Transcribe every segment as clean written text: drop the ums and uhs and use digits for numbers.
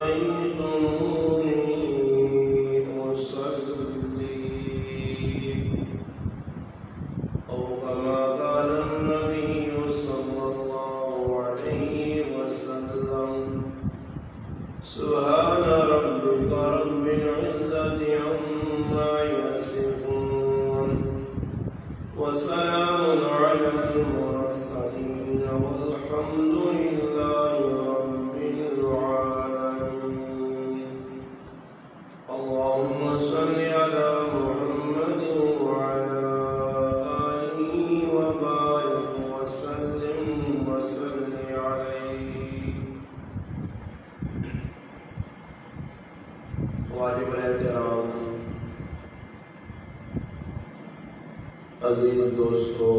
رأيتموني أصلي أو كما قال النبي صلى الله عليه وسلم سبحان ربك رب العزة عما يصفون وسلام على المرسلين والحمد لله رب العالمين. اللهم صل على محمد وعلى آله وبارك وسلم عليه. واجب الاحترام عزیز دوستوں،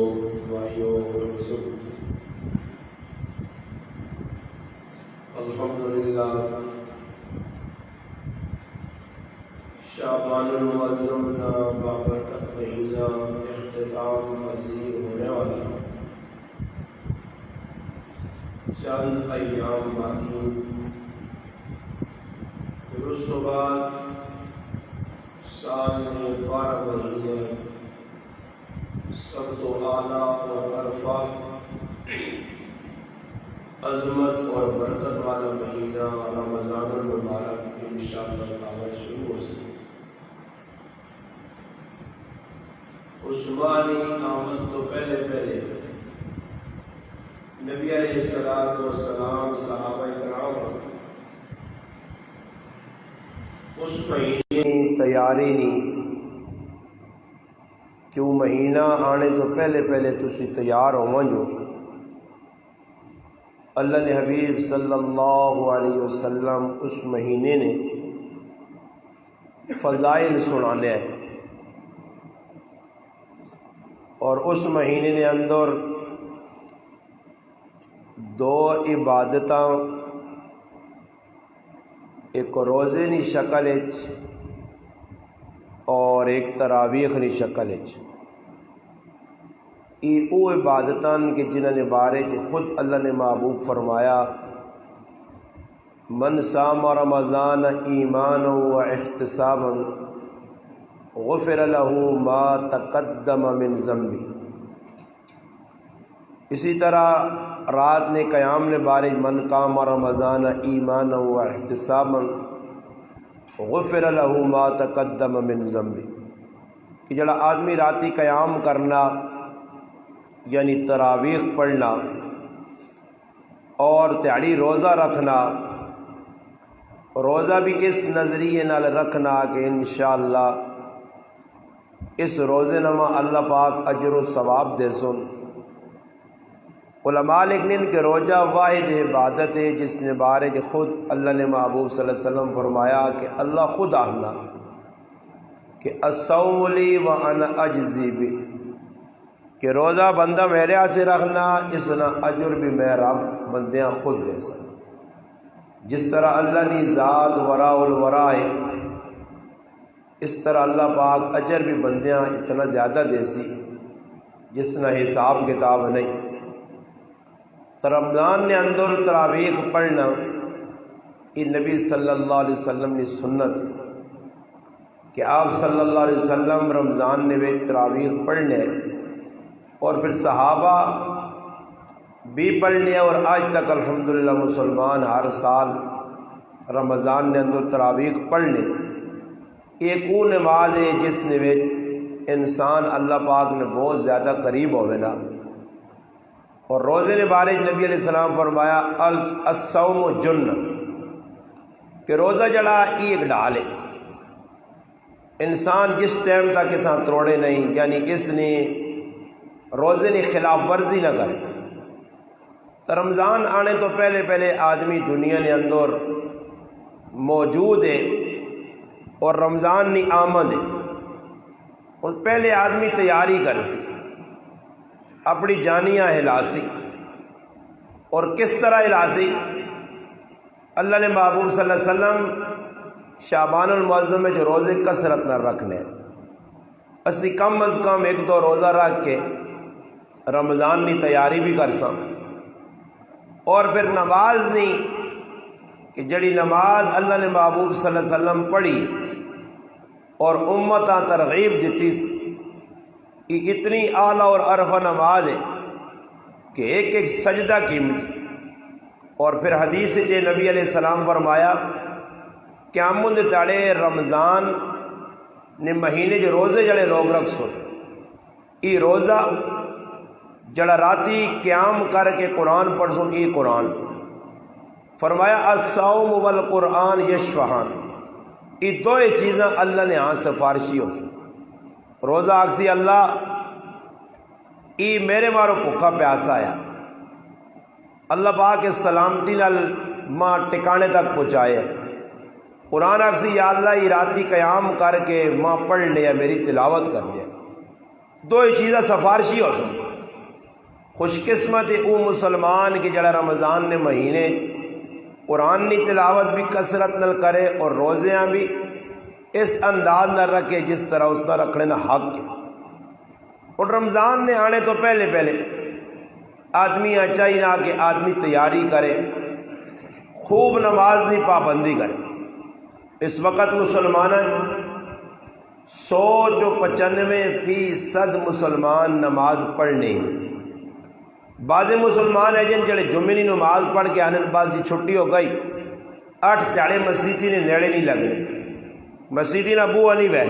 بھائیوں اور بزرگ، الحمدللہ شعبان المعظم کا بابرکت مہینہ اختتام پذیر ہونے والا چند ایام باقی، پھر اس کے بعد سال میں 12 مہینے سب تو اعلیٰ اور عرفہ عظمت اور برکت والا مہینہ رمضان المبارک انشاءاللہ تعالی شروع ہو سکے. اس مالی آمد تو پہلے نبی علیہ السلام صحابہ کرام اس مہینے کی تیاری نہیں کہ وہ مہینہ آنے تو پہلے تسی تیار ہو جو. اللہ نے حبیب صلی اللہ علیہ وسلم اس مہینے نے فضائل سنانے ہیں، اور اس مہینے نے اندر 2 عبادتاں، ایک روزے نی شکل اور ایک تراویح نی شکل او عبادتان کے جنہوں نے بارے خود اللہ نے محبوب فرمایا من صام رمضان ایمانا و احتسابا غفر له ما تقدم من ذنبی. اسی طرح رات نے قیام نے بارے من قام رمضان ایمانا و احتسابا غفر له ما تقدم من ذنبی، کہ جڑا آدمی راتی قیام کرنا یعنی تراویح پڑھنا اور تہاڑی روزہ رکھنا، روزہ بھی اس نظریے نال رکھنا کہ انشاءاللہ اس روزے نما اللہ پاک اجر و ثواب دے سن. علماء لکھنین کہ روزہ واحد عبادت ہے جس نے بارے خود اللہ نے محبوب صلی اللہ علیہ وسلم فرمایا کہ اللہ خود آہنا کہ الصوم لی وانا اجزی بہ، کہ روزہ بندہ میرے سے رکھنا اس نہ اجر بھی میں رب بندیاں خود دے سن. جس طرح اللہ نے ذات وراء الورا ہے، اس طرح اللہ پاک اجر بھی بندیاں اتنا زیادہ دے سی جس نہ حساب کتاب نہیں. تو رمضان نے اندر تراویح پڑھنا یہ نبی صلی اللہ علیہ وسلم نے سنت ہے کہ آپ صلی اللہ علیہ وسلم رمضان نے وہ تراویح پڑھنے اور پھر صحابہ بھی پڑھ لیا، اور آج تک الحمدللہ مسلمان ہر سال رمضان نے اندر تراویح پڑھ لے. ایک وہ نماز ہے جس نے انسان اللہ پاک نے بہت زیادہ قریب ہوئے نا. اور روزے نے بارے نبی علیہ السلام فرمایا الصوم جنہ، کہ روزہ جڑا ایک ڈال ہے، انسان جس ٹائم تک اس توڑے نہیں، یعنی اس نے روزے نے خلاف ورزی نہ کرے. تو رمضان آنے تو پہلے آدمی دنیا نے اندر موجود ہے اور رمضان نے آمد ہے، اور پہلے آدمی تیاری کر سی، اپنی جانیاں ہلاسی. اور کس طرح ہلاسی؟ اللہ نے محبوب صلی اللہ علیہ وسلم شعبان المعظم میں جو روزے کثرت نہ رکھنے، اسی کم از کم 1-2 روزہ رکھ کے رمضان کی تیاری بھی کر سا، اور پھر نماز نہیں کہ جڑی نماز اللہ نے محبوب صلی اللہ علیہ وسلم پڑھی اور امتاں ترغیب دیتی یہ اتنی اعلیٰ اور عرفہ نماز ہے کہ ایک ایک سجدہ قیمتی. اور پھر حدیث جے نبی علیہ السلام فرمایا قیامت دے تاڑے رمضان نے مہینے جو روزے جڑے لوگ رکھ سن ای روزہ جڑا راتی قیام کر کے قرآن پڑھ سن ای قرآن فرمایا الصوم والقرآن یشفعان یہ دو چیزیں اللہ نے ہاں سفارشی ہو سن. روزہ آکسی اللہ ای میرے مارو بھوکا پیاسا آیا اللہ پاک کے سلامتی نال ماں ٹکانے تک پہنچائے. قرآن آکسی یا اللہ ای راتی قیام کر کے ماں پڑھ لیا میری تلاوت کر لیا. دو چیزیں سفارشی ہو سن. خوش قسمت او مسلمان کی جڑا رمضان نے مہینے قرآن کی تلاوت بھی کثرت نل کرے اور روزیاں بھی اس انداز نہ رکھے جس طرح اس نہ رکھنے نہ حق. اور رمضان نے آنے تو پہلے آدمی چاہیے نہ کہ آدمی تیاری کرے خوب نماز کی پابندی کرے. اس وقت مسلمان 195% مسلمان نماز پڑھنے ہیں. بعض مسلمان ہیں جن جڑے جمعے کی نماز پڑھ کے آنے بعد جی چھٹی ہو گئی 8 تیاڑے مسیدی نے نیڑے نہیں لگنے مسیدی نہ بو نہیں بہ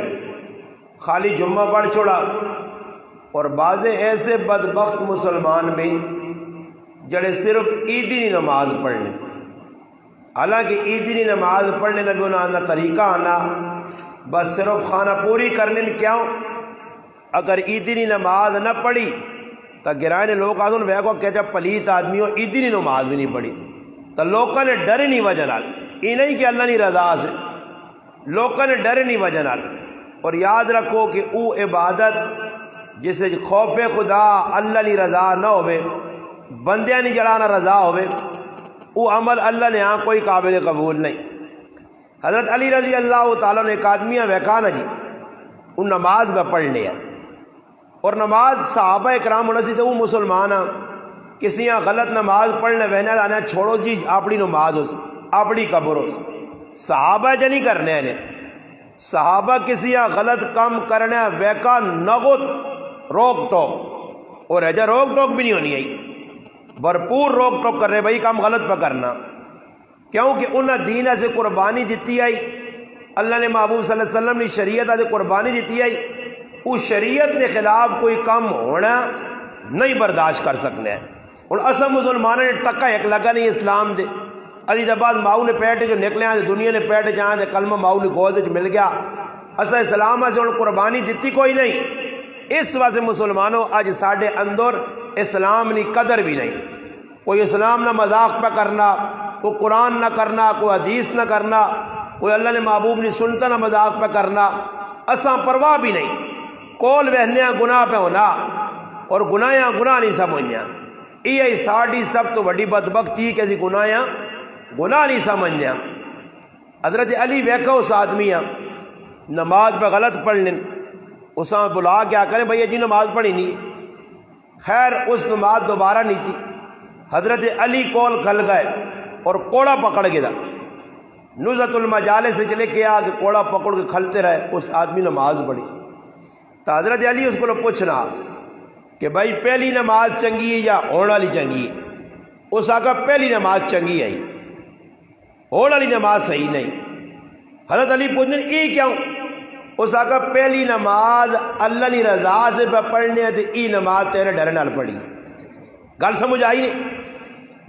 خالی جمعہ پڑھ چھوڑا. اور بعض ایسے بدبخت مسلمان بھی جڑے صرف عیدی کی نماز پڑھنے حالانکہ عیدی کی نماز پڑھنے نہ بھی انہوں طریقہ آنا بس صرف خانہ پوری کرنے کیوں. اگر عیدی کی نماز نہ پڑھی تو گرائے نے لوگ آدھوں وے کو کہ جب پلیت آدمی ہو عیدی کی نماز بھی نہیں پڑھی تو لوگوں نے ڈر نہیں وجہ نال یہ نہیں کہ اللہ کی رضا سے لوگوں نے ڈر نہیں وجہ نال. اور یاد رکھو کہ او عبادت جسے خوف خدا اللہ کی رضا نہ ہوئے بندیاں نہیں جڑانا رضا ہوئے او عمل اللہ نے ہاں کوئی قابل قبول نہیں. حضرت علی رضی اللہ تعالیٰ نے ایک آدمیاں ویکھا نا جی ان نماز میں پڑھ لیا اور نماز صحابہ اکرام ہونا سی تو وہ مسلمان ہاں کسی یہاں غلط نماز پڑھنے وہنے آنا چھوڑو جی اپنی نماز ہو اپنی قبر ہو. صحابہ جا نہیں کرنے ہیں صحابہ کسی یہاں غلط کام کرنے ویکا نغت روک ٹوک اور ایجا روک ٹوک بھی نہیں ہونی آئی بھرپور روک ٹوک کر رہے بھائی کام غلط پہ کرنا کیونکہ انہیں دین سے قربانی دیتی آئی اللہ نے محبوب صلی اللہ علیہ وسلم نے شریعت سے قربانی دیتی آئی اس شریعت کے خلاف کوئی کام ہونا نہیں برداشت کر سکنے. اور اصل مسلمانوں نے ٹکا ایک لگا نہیں اسلام دے علی دباد ماؤ نے پیٹ جو نکلے ہیں دنیا نے پیٹ جہاں دے کلمہ ماؤ نے گود مل گیا اصل اسلام سے انہوں قربانی دیتی کوئی نہیں. اس واسطے مسلمانوں اج ساڈے اندر اسلام کی قدر بھی نہیں. کوئی اسلام نہ مذاق پہ کرنا کوئی قرآن نہ کرنا کوئی حدیث نہ کرنا کوئی اللہ نے محبوب نے سنتا نہ مذاق پہ کرنا اساں پرواہ بھی نہیں. کول وہنے گناہ پہ ہونا اور گناہ نہیں سمجھنا یہ ساڑی سب تو بڑی بدبختی کہ گناہ نہیں سمجھنا. حضرت علی ویکھا اس آدمی نماز پہ غلط پڑھ لیں اساں بلا کیا کریں بھئی جی نماز پڑھی نہیں. خیر اس نماز دوبارہ نہیں تھی حضرت علی کول کھل گئے اور کوڑا پکڑ گیا نزت المجالس سے چلے کیا کہ کوڑا پکڑ کے کھلتے رہے اس آدمی نماز پڑھی. تو حضرت علی اس کو پوچھنا کہ بھائی پہلی نماز چنگی ہے یا ہونے والی چنگی ہے. اس آگا پہلی نماز چنگی آئی ہونے والی نماز صحیح نہیں. حضرت علی پوچھنے یہ کیوں اس آگا پہلی نماز اللہ کی رضا سے پہ پڑھنے ہے تو ای نماز تیرے ڈر نال پڑھی. گل سمجھ آئی نہیں.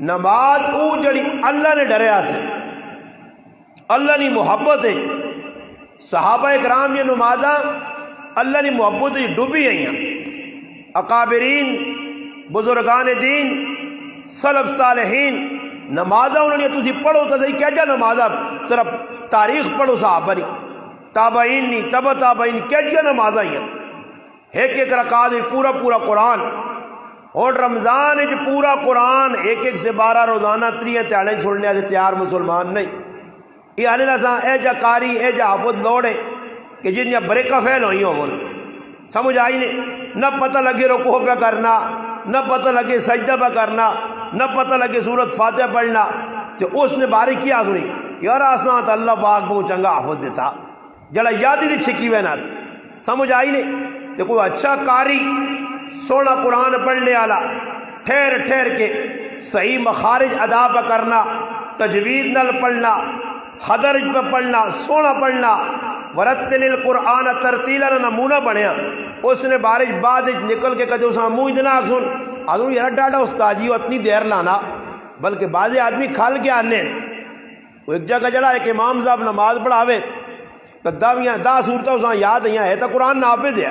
نماز او جڑی اللہ نے ڈریا سے اللہ کی محبت ہے. صحابہ اکرام یہ نمازاں اللہ کی محبت ڈوبی آئی ہیں. اکابرین بزرگان دین سلف صالحین نمازاں انہوں نے تسی پڑھو تو صحیح کیا جا نمازاں طرف تاریخ پڑھو صحابہ نہیں تابعین نہیں تبع تابعین کیا جا نمازاں ہیں ایک ایک رکعت پورا پورا قرآن. اور رمضان ہے پورا قرآن ایک ایک سے 12 روزانہ 3 تیاڑے چھوڑنے سے تیار مسلمان نہیں. یہ آنے لساں اے جا کاری اے جا حافظ لوڑے کہ جن یا بریکہ فیل ہوئی ہو سمجھ آئی نہیں. نہ پتہ لگے رکوع پہ کرنا نہ پتہ لگے سجدہ پہ کرنا نہ پتہ لگے سورت فاتحہ پڑھنا تو اس نے باری کیا سنی یار آسان تو اللہ پاک بہت چنگا حافظ دیتا جڑا یادی دی چھکی ہوئے ناس سمجھ آئی نہیں تو کوئی اچھا قاری سونا قرآن پڑھنے والا ٹھہر ٹھہر کے صحیح مخارج ادا پہ کرنا تجوید نل پڑھنا حدرج پہ پڑھنا سونا پڑھنا ورتل القرآن ترتیلا نمونہ بنیا اس نے بارش بعد نکل کے کدو سا منہ اتنا سن آدھوں یار ڈاڈا استاجی ہو اتنی دیر لانا بلکہ بعض آدمی کھال کے آنے وہ ایک جگہ جڑا ایک امام صاحب نماز پڑھاوے تو دا صورتیں اساں یاد ہیں ہے تو قرآن نافذ ہے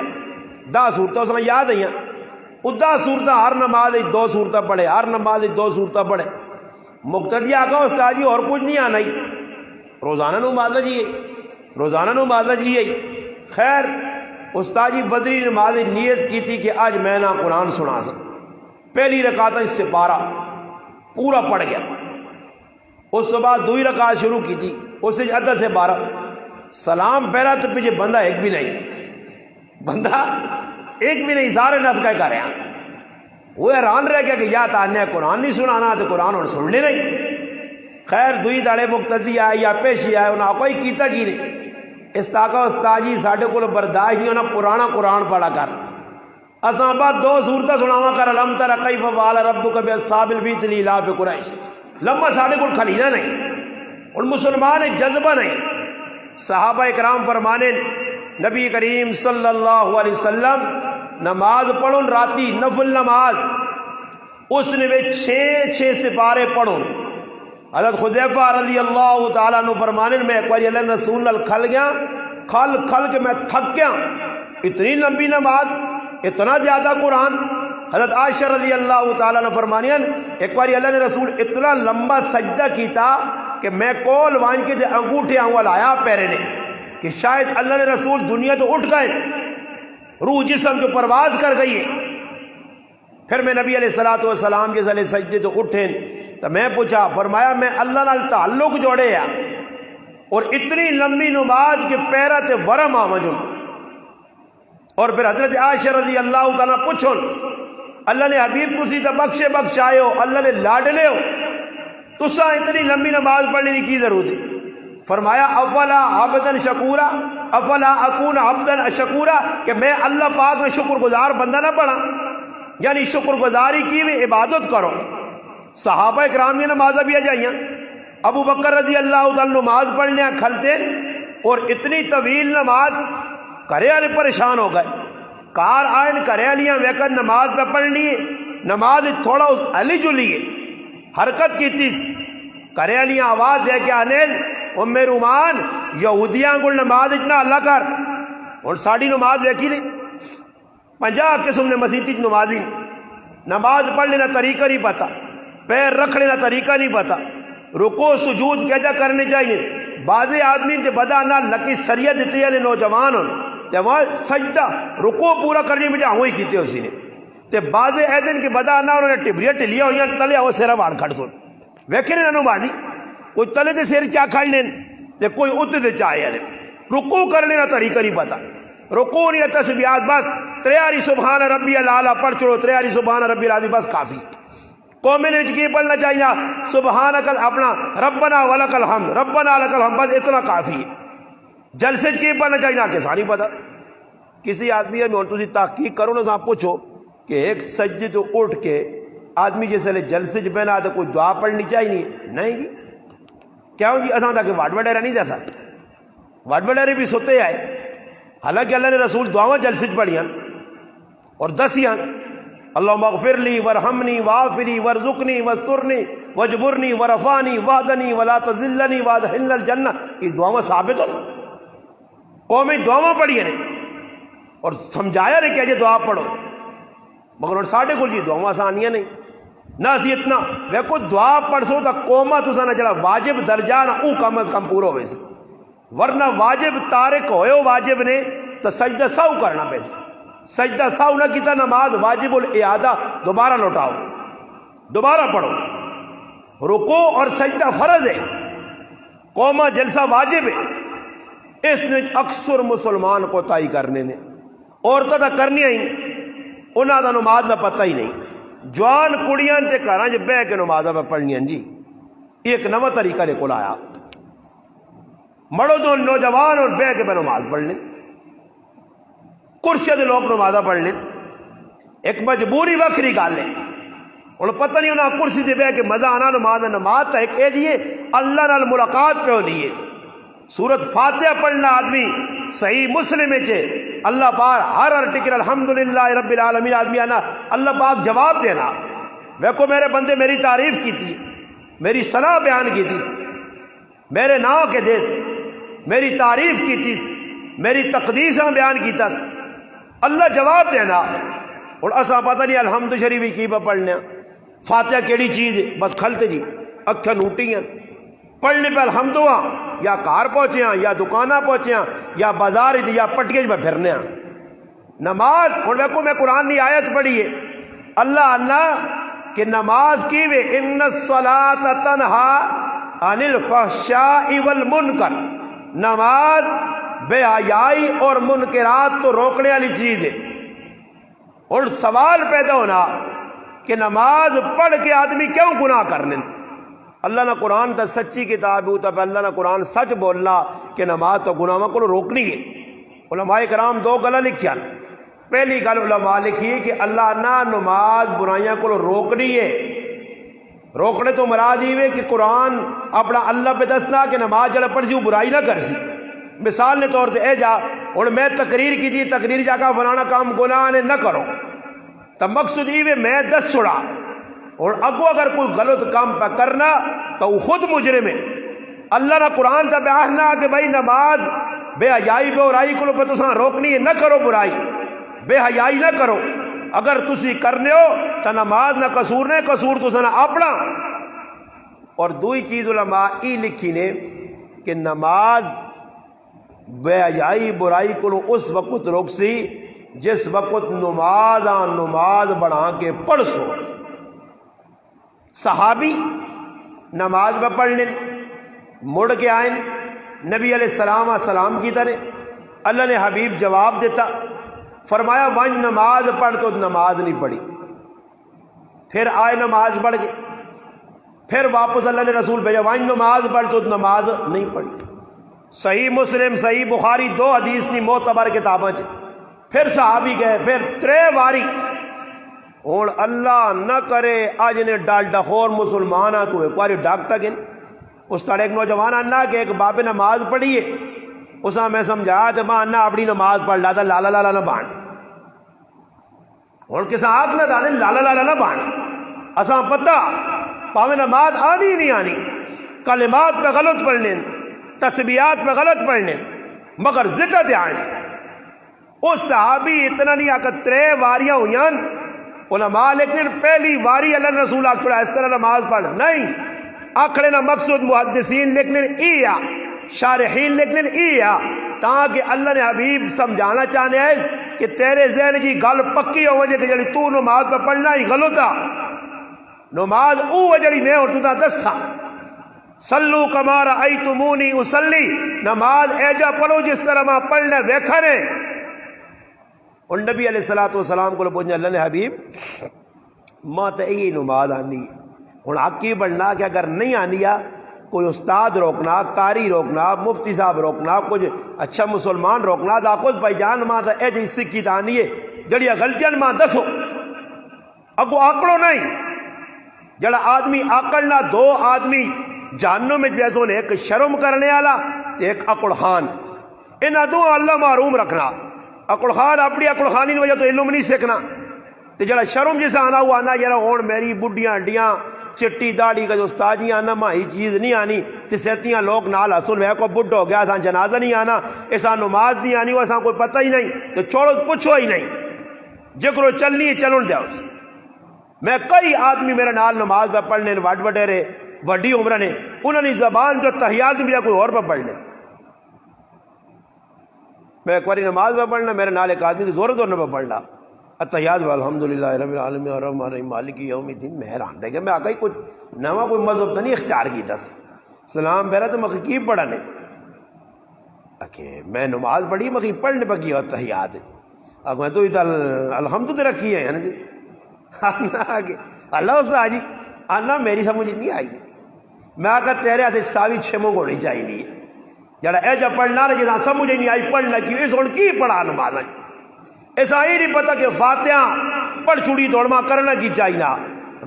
دا صورتیں اساں یاد ہیں ادا صورتیں ہر نماز دو صورتیں پڑھے ہر نماز دو صورتیں پڑھے مقتدی آقا استاجی اور کچھ نہیں آنا ہی روزانہ نماز جی روزانہ نماز جی خیر استاجی بدری نماز نیت کی تھی کہ آج میں نہ قرآن سنا سکتا پہلی رکعت اس سے 12 پورا پڑھ گیا اس کے بعد دوئی رکعت شروع کی تھی اس سے عدد سے 12 سلام پہلا تو پیچھے بندہ ایک بھی نہیں سارے نس کا کر رہے ہیں وہ حیران رہ گیا کہ یا تانے قرآن نہیں سنانا تو قرآن اور سننے نہیں خیر دوئی داڑے مقتدی آئے یا پیشی آئے انہاں کوئی کیتا کی نہیں استاقہ استاجی ساڑھے کو برداشت نہیں ہونا پرانا قرآن پڑھا کر اساں بعد دو صورتیں سناوا کر لم تر کیف فعل ربک باصحاب الفیل الاف قریش لمبا ساڑھے کو کھلینا نہیں اور مسلمان جذبہ نہیں صحابہ اکرام فرمانے نبی کریم صلی اللہ علیہ وسلم نماز پڑھن راتی نفل نماز اس نے وہ 6 سپارے پڑھن حضرت حذیفہ رضی اللہ تعالیٰ عنہ فرمانے میں ایک بار اللہ رسول نال کھل گیا کھل کے میں تھک گیا اتنی لمبی نماز اتنا زیادہ قرآن حضرت عائشہ رضی اللہ تعالیٰ عنہ فرمانے ایک بار اللہ نے رسول اتنا لمبا سجدہ کیتا کہ میں کول وان کے دے انگوٹھے آنگوال آیا پیرے نے کہ شاید اللہ نے رسول دنیا تو اٹھ گئے روح جسم جو پرواز کر گئی ہے پھر میں نبی علیہ السلام کے صلی سجدے تو اٹھیں تو میں پوچھا فرمایا میں اللہ نال تعلق جوڑے یا اور اتنی لمبی نماز کے پیرا تے ورم آمجن اور پھر حضرت عائشہ رضی اللہ تعالیٰ پوچھن اللہ نے حبیب تسی تو بخش آئے ہو اللہ نے لاڈلے ہو تسا اتنی لمبی نماز پڑھنے کی ضرورت ہے فرمایا افلا عبدن شکورا افلا اکون عبدن شکورا کہ میں اللہ پاک میں شکر گزار بندہ نہ پڑھا یعنی شکر گزاری کی بھی عبادت کرو صحابہ اکرام نے نمازیں بھی جائیں ابو بکر رضی اللہ تعالیٰ نماز پڑھنے کھلتے اور اتنی طویل نماز کرے والے پریشان ہو گئے کار آئین کرے والیاں ویکن نماز پہ پڑھنی ہے نماز تھوڑا علی جلی ہے حرکت کی تیس کرے والیاں آواز دے کے آنے ام رومان یہودیاں گل نماز اتنا اللہ کر اور ساڑھی نماز ویکھی لی 50 قسم نے مسیحی نمازی نماز پڑھ لینا طریقہ نہیں پتا پیر رکھ لینا طریقہ نہیں پتا رکو سجود کیجا کرنے چاہیے بعض آدمی تے بدا نہ لکی سریعت دیتی ہے نوجوان تے وہاں سجدہ رکو پورا کرنے میں جا ہوئی کیتے اسی نے تے بعض ایدن کے بدا نہ انہوں نے ٹبریہ ٹلیا ہوئی تلے وہ سیرہ وار کھڑ سن ویکھے نے نمازی کوئی تلے تے سیر چاہ کھڑ لین تے کوئی اتے تے چاہے ہے رکو کرنے نہ طریقہ نہیں پتا رکو نہیں تسبیحات بس تریاری سبحان ربی العالی پڑھ چھوڑو تریاری سبحان ربی العالی بس کافی قومیں نے کی پڑھنا چاہیے سبحانک اپنا ربنا ولک الحمد ربنا لک الحمد بس اتنا کافی ہے جلسے کی پڑھنا چاہیے کسا نہیں پتا کسی آدمی میں تسی تحقیق کرو نا پوچھو کہ ایک سجدے تو اٹھ کے آدمی جیسے لے جلسے جو بنا تو کوئی دعا پڑھنی چاہیے نہیں جی کیا ہوں جی اساں تک واڈ وڈیرا نہیں جیسا واڈ وڈیرے بھی سوتے آئے حالانکہ اللہ نے رسول دعاواں جلسے پڑھیاں اور دسیاں اللہم اغفر لی ورحمنی وعافنی ورزقنی واسترنی وجبرنی ورفانی وحدنی ولا تذلنی وادخلنی الجنہ یہ دعاواں ثابت ہو قومی دعاواں پڑھی ہیں اور سمجھایا نہیں کہ یہ دعا پڑھو مگر اور ساڑھے کو جی دعاواں آسانیاں نہیں نہ اسی اتنا ویکو دعا پڑھ سو تا قومہ تو سانا جڑا واجب درجہ نہ او کم از کم پورا ہوئے سے ورنہ واجب تارک ہوئے ہو واجب نے تو سجدہ ساو کرنا پیسے سجدہ ساو نہ کیتا نماز واجب الاعادہ دوبارہ لوٹاؤ دوبارہ پڑھو رکوع اور سجدہ فرض ہے قومہ جلسہ واجب ہے اس نے اکثر مسلمان کو تائی کرنے نے عورتیں تو کرنی ہی انہاں دا نماز نہ پتہ ہی نہیں جوان کڑیاں تے گھراں وچ بیٹھ کے نمازاں پہ پڑھنیاں جی ایک نواں طریقہ لے کو آیا، مرد اور نوجوان اور بے کے بے نماز پڑھ لیں، کرسی دے لوگ نمازہ پڑھ لیں، ایک مجبوری وکری گال لیں، انہوں پتہ نہیں انہوں کرسی دے بے کے مزہ آنا نماز تا ایک اے دیئے اللہ نال ملاقات پہ ہو لیے۔ سورت فاتحہ پڑھنا آدمی صحیح مسلم چھے اللہ پاک ہر ٹکر الحمدللہ رب العالمین آدمی آنا اللہ پاک جواب دینا، ویکو میرے بندے میری تعریف کی تھی، میری صلاح بیان کی تھی، میرے نام کے دیس میری تعریف کی تھی، میری تقدیساں بیان کی تھی، اللہ جواب دینا۔ اور اسا پتہ نہیں الحمد شریف کی پڑھنے فاتحہ کیڑی چیز ہے، بس کھلتے جی اکھاں نوٹیاں پڑھنے پہ الحمد ہوا، یا کار پہنچے ہیں یا دکانہ پہنچے ہیں یا بازار یا پٹکے میں پھرنے ہیں نماز۔ اور ویکو میں قرآن کی آیت پڑھی ہے اللہ انا کہ نماز کی وے ان الصلاۃ تنہا عن الفحشاء والمنکر، نماز بے حیائی اور منکرات تو روکنے والی چیز ہے۔ اور سوال پیدا ہونا کہ نماز پڑھ کے آدمی کیوں گناہ کرنے؟ اللہ نے قرآن تا سچی کتاب ہوتا پہ اللہ نے قرآن سچ بولنا کہ نماز تو گناہ کو روکنی ہے۔ علماء کرام دو گلہ لکھیا، پہلی گل علماء لکھی کہ اللہ نے نماز برائیاں کو روکنی ہے، روکنے تو مراد ہی ہے کہ قرآن اپنا اللہ پہ دسنا کہ نماز جڑا پڑھ سی وہ برائی نہ کر سی۔ مثال نے طور سے اے جا اور میں تقریر کی تھی، تقریر جا کا فلانا کام گناہ نے نہ کرو، تو مقصد یہ میں دس چھڑا، اور اگو اگر کوئی غلط کام پہ کرنا تو وہ خود مجرم ہے۔ اللہ نے قرآن تا بیاہنا کہ بھائی نماز بے حیائی بے برائی کو پہ تساں روکنی ہے، نہ کرو برائی، بے حیائی نہ کرو، اگر تسی کرنے ہو تو نماز نہ قصور نے، قصور تساں اپنا۔ اور دوئی چیز علماء ای لکھی نے کہ نماز بے حیائی برائی کو اس وقت روک سی جس وقت نماز بڑھا کے پڑھ سو۔ صحابی نماز میں پڑھ لیں، مڑ کے آئیں، نبی علیہ السلام سلام کی طرح اللہ نے حبیب جواب دیتا، فرمایا وان نماز پڑھ تو نماز نہیں پڑھی، پھر آئے نماز پڑھ گئے، پھر واپس اللہ نے رسول بھیجا وان نماز پڑھ تو نماز نہیں پڑھی۔ صحیح مسلم صحیح بخاری دو حدیث نہیں معتبر کتاباں چ۔ پھر صحابی گئے، پھر ترے واری، اور اللہ نہ کرے آج نے ڈالڈا خور مسلمان تو ایک باری ڈاکتا گن اس طرح ایک نوجوان انا کہ ایک باپ نماز پڑھی ہے، اسا میں سمجھایا تو ماں انا اپنی نماز پڑھ لاتا لالا لالا نہ بان، اور کسا آگ نہ دانے لالا لالا نہ بان، اسا پتہ پاوے نماز آنی نہیں آنی، کلمات پہ غلط پڑھنے، تسبیحات پہ غلط پڑھنے، مگر ذکر دھیان۔ اس صحابی اتنا نہیں آکا ترے واریاں ہویاں، علماء لیکن پہلی واری اللہ رسول آکھڑا اس طرح نماز پڑھ نہیں آکھڑے نہ مقصود محدثین لیکن ایا شارحین لیکن ایا تاکہ اللہ نے حبیب سمجھانا چاہنے ہے کہ تیرے ذہن کی گل پکی ہو وجہ کہ جڑی تو نماز پہ پڑھنا ہی غلطا، نماز او وجڑی میں اور تو دسا صلو کما رأیتمونی اصلی، نماز ایجا پڑھو جس طرح میں پڑھنے ویکھا نے۔ اور نبی علیہ السلام کو پوچھنے اللہ نے حبیب ماں تو یہی نماز آنی ہے، ہوں حق کی بڑھنا کہ اگر نہیں آنی ہے کوئی استاد روکنا، قاری روکنا، مفتی صاحب روکنا، کچھ اچھا مسلمان روکنا، دا کچھ بھائی جان ماں تو اے جی سکھی آنی ہے جڑی غلطیاں ماں دسو، اگو آکڑو نہیں۔ جڑا آدمی آکڑنا دو آدمی جہنم میں جیسوں نے، ایک شرم کرنے والا ایک اکڑ خان، انہاں دو اللہ معروم رکھنا۔ اکڑ خان اپنی اکڑ خانی وجہ تو علم نہیں سیکھنا، تے جڑا شرم جیسا آنا ہوا آنا یار ہون میری بڈیاں ہڈیاں چٹی داڑھی کا جو استاجیاں آنا ماہی چیز نہیں آنی، تے سیتیاں لوگ نال حسن وہ کو بڈ ہو گیا، اساں جنازہ نہیں آنا، ایسا نماز نہیں آنی، وہ اساں کوئی پتہ ہی نہیں، تو چھوڑو پوچھو ہی نہیں، جکرو چلنی ہے چلن دیا اس۔ میں کئی آدمی میرے نال نماز پہ پڑھنے وڈ وڈیرے وڈی عمر نے، انہوں نے زبان جو تحیات بھی کوئی اور پہ پڑھ لے۔ میں ایک باری نماز پہ پڑھنا، میرے نال ایک آدمی زور زور پہ پڑھنا التحیات الحمدللہ رب العالمین الرحمن الرحیم مالک یوم الدین، میں حیران رہ گیا، میں آگئی کچھ نواں کوئی مذہب تو نہیں اختیار کی تھا، سلام پہرا تو مخیب پڑھا نے کہ میں نماز پڑھی مخیب پڑھنے پہ کی التحیات، میں تو الحمد تو رکھی ہے نا جی اللہ اس آجی آنا میری سمجھ نہیں آئی، میں آخر تیرے ہاتھ ساوی چھمو ہونی چاہیے جڑا اے جا پڑھنا رہے جہاں سمجھ نہیں آئی پڑھنا کی اس ہوں کی پڑھا نماز ایسا ہی نہیں پتا کہ فاتحہ پڑھ چھوڑی دوڑما کرنا کی چاہیے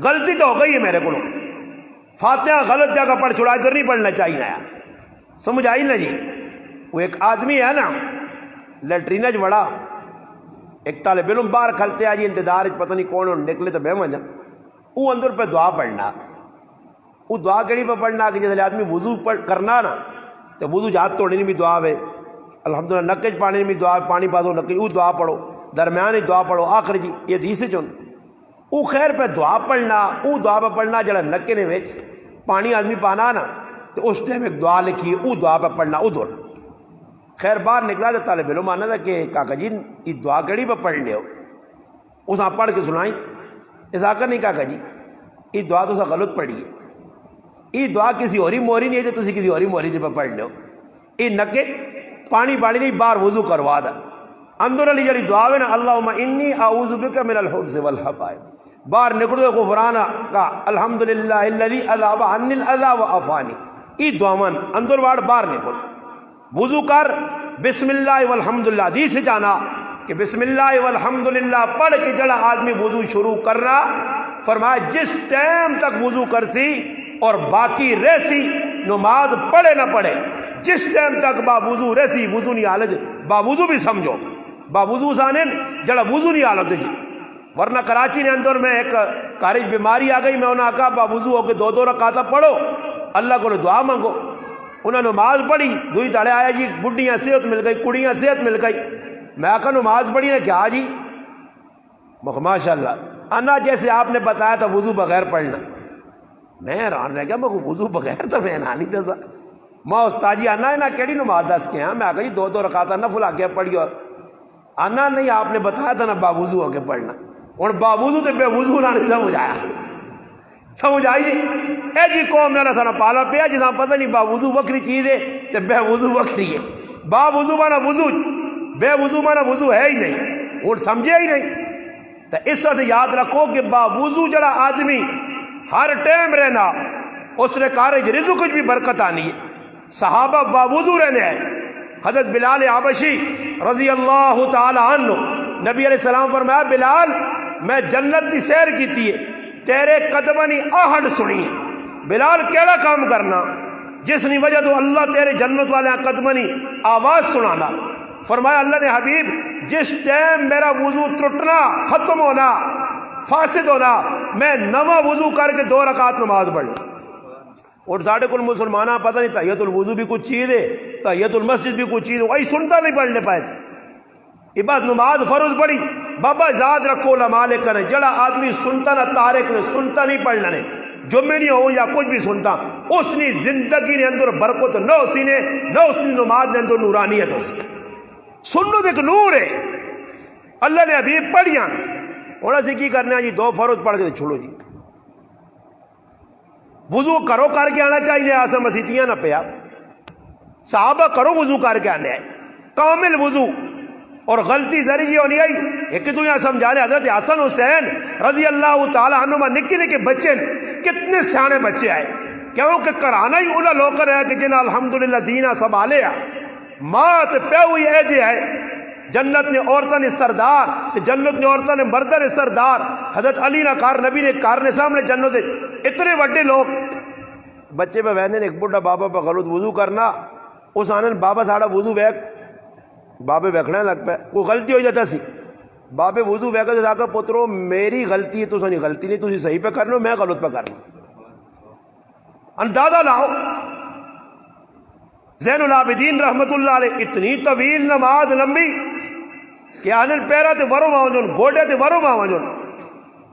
غلطی تو ہو گئی ہے میرے کو فاتحہ غلط جگہ پڑھ چھوڑا ادھر نہیں پڑھنا چاہیے یار سمجھ آئی نا جی وہ ایک آدمی ہے نا لیٹرینہ بڑا ایک طالب علم باہر کھلتے آ جی انتظار پتہ نہیں کون نکلے تو بہ مجھا وہ اندر پہ دعا پڑھنا وہ دعا کہڑی پہ پڑھنا کہ جیسے آدمی وضو کرنا نا تو وضو ہاتھ توڑنے بھی دعا ہے الحمدللہ نکج پانی میں دعا پانی پاسو نکج وہ دعا پڑھو درمیان دعا پڑھو آخر جی یہ حدیث چون وہ خیر پہ دعا پڑھنا وہ دعا پہ پڑھنا جڑا نکے نے وچ پانی آدمی پانا نا تو اس ٹائم ایک دعا لکھی وہ دعا پہ پڑھنا ادھر خیر باہر نکلا تو طالب علم آنا تھا کہ کاکا جی یہ دعا کہڑی پہ پڑھنے ہو اس آپ پڑھ کے سنائی اس آکر نہیں کاکا جی یہ دعا تو غلط پڑھی ہے یہ دعا کسی ہوری موری نہیں ہے تو تسی کسی ہوری موری جی پہ پڑھنے ہو یہ نکے پانی بالی نہیں باہر وضو کروا دا اندر علی جڑی دعا ہے نا اللہم انی اعوذ بک من الحبس والحبائب باہر نکل دو غفران کا الحمدللہ الذی اذهب عنی الاذى وعافانی یہ دعا من اندر باہر نکل وضو کر بسم اللہ والحمدللہ حدیث جانا کہ بسم اللہ والحمدللہ پڑھ کے جڑا آدمی وضو شروع کرنا فرمایا جس ٹائم تک وضو کرسی اور باقی رہسی نماز پڑھے نہ پڑھے جس ٹائم تک با وضو رہسی وضو نہیں حالت با وضو بھی سمجھو با وضو سانن جڑا وضو نہیں حالت جی ورنہ کراچی نے اندر میں ایک کارج بیماری آ گئی میں انہوں نے کہا با وضو ہو کے دو رکعت پڑھو اللہ کو دعا مانگو انہوں نے نماز پڑھی دوئی تڑے آیا جی بڈیاں صحت مل گئی کڑیاں صحت مل گئی میں آقا نماز پڑھی نے کیا جی ماشاء اللہ انا جیسے آپ نے بتایا تھا وضو بغیر پڑھنا میں حیران رہ گیا میں وضو بغیر تو میں نہ نہیں دسا ماں استاجی آنا ہے نا کیڑی نماز دس کے ہیں میں آقا جی دو رکعت نفل آ کے پڑھی اور آنا نہیں آپ نے بتایا تھا نا باوضو ہو کے پڑھنا اور باوضو تو بے وضو نہ نہیں سمجھ آیا سمجھ آئی نہیں اے جی قوم نے سارا پالا پیا جساں پتہ نہیں باوضو وکری چیز ہے تو بے وضو وکری ہے باوضو مانا وضو بے وضو مانا وضو ہے ہی نہیں اور سمجھے ہی نہیں تو اس وقت یاد رکھو کہ باوضو جڑا آدمی ہر ٹائم رہنا اس نے کارج رزق کچھ بھی برکت آنی ہے صحابہ باوضو رہنے ہیں حضرت بلال حبشی رضی اللہ تعالی عنہ نبی علیہ السلام فرمایا بلال میں جنت کی سیر کیتی ہے تیرے قدمانی آہٹ سنی ہے بلال کیڑا کام کرنا جس نے وجہ تو اللہ تیرے جنت والے قدمانی آواز سنانا فرمایا اللہ نے حبیب جس ٹائم میرا وضو ٹوٹنا ختم ہونا فاسد ہونا میں نواں وضو کر کے 2 رکعت نماز پڑھنا اور ساڑھے کل مسلمانہ پتہ نہیں تحیت الوضو بھی کچھ چیز ہے تحیت المسجد بھی کچھ چیز ہے وہی سنتا نہیں پڑھنے پائے تھے یہ بات نماز فرض پڑھی بابا یاد رکھو علماء لے کر جڑا آدمی سنتا نہ تارک نے سنتا نہیں پڑھنا نے جمعے نہیں ہو یا کچھ بھی سنتا اس نے زندگی نے اندر برکت نہ اسی نے نہ اس نے نماز نے اندر نورانیت ہو سی سنت ایک نور ہے اللہ نے ابھی پڑھیاں اور ایسے کی کرنا جی 2 فرض پڑھ کے چھوڑو جی وضو کرو کر کے آنا چاہیے ایسا مسیتیاں نہ پیا صحابہ کرو وضو کر کے آنے آئے کامل وضو اور غلطی ذریعے ہونی آئی ایک تو یہاں سمجھانے حضرت حسن حسین رضی اللہ تعالی عنہما نکے نکے بچے کتنے سیانے بچے آئے کیونکہ کرانا ہی انہا لوگ کر رہا ہے کہ جنہا الحمدللہ دینہ سنبھالے مات پہ ہوئی ہے جی ہے جنت نے عورتوں نے سردار جنت نے عورتوں نے مردہ نے سردار حضرت علی نے کار نبی نے کار نے سامنے جنت اتنے وڈے لوگ بچے پہ ویندے نے ایک بڑا بابا پہ غلط وضو کرنا اس آنن بابا ساڑا وضو بیک بابے بیکھنا لگ پہ وہ غلطی ہو جاتا سی بابے وضو بیکھا سے آکا پترو میری غلطی ہے تو سنی غلطی نہیں تو صحیح پہ کرنا میں غلط پہ کرنا اندازہ لاؤ زین العابدین رحمت اللہ علیہ اتنی طویل نماز لمبی کہ آنن پیرا تے ورو ماں گوڑے تے ورو ماں